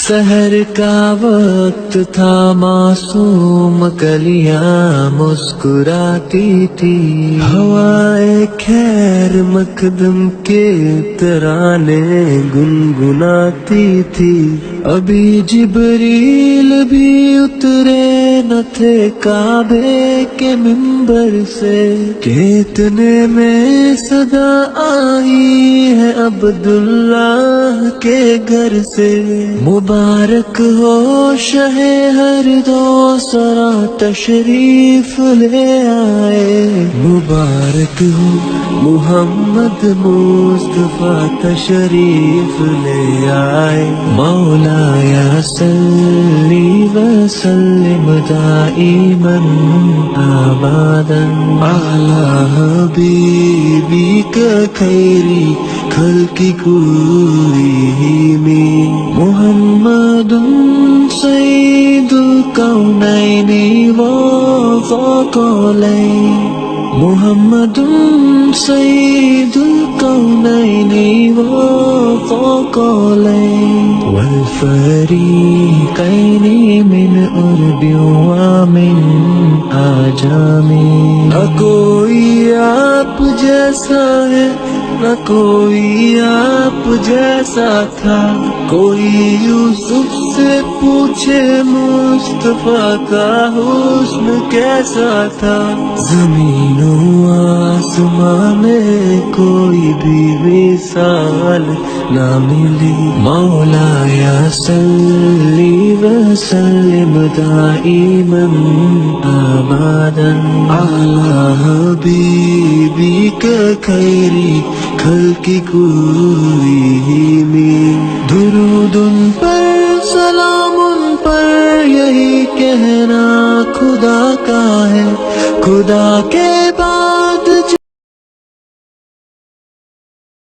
سحر کا وقت تھا، معصوم کلیاں مسکراتی تھی، ہوائے خیر مقدم کے ترانے گنگناتی تھی۔ ابھی جبریل بھی اترے نہ تھے کعبے کے منبر سے، کہ اتنے میں صدا آئی ہے عبداللہ کے گھر سے۔ مبارک ہو شہ ہر دو سرا تشریف لے آئے، مبارک ہو محمد مصطفیٰ تشریف لے آئے۔ مولایا صلی وسلم دائما ابدا علی حبیبک خیری خلق کلہم، محمد سید الکونین والثقلین، محمد سید الکونین والثقلین والفریقین من عرب ومن عجم۔ نہ کوئی آپ جیسا ہے، نہ کوئی آپ جیسا تھا، کوئی یوسف سے پوچھے مصطفیٰ کا حسن کیسا تھا۔ زمین و آسمان میں کوئی بھی مثال نہ ملی، مولایا صلی وسلم دائما ابدا علی حبیبک خیری خلق کلہم۔ درود ان پر سلام ان پر، یہی کہنا خدا کا ہے، خدا کے بعد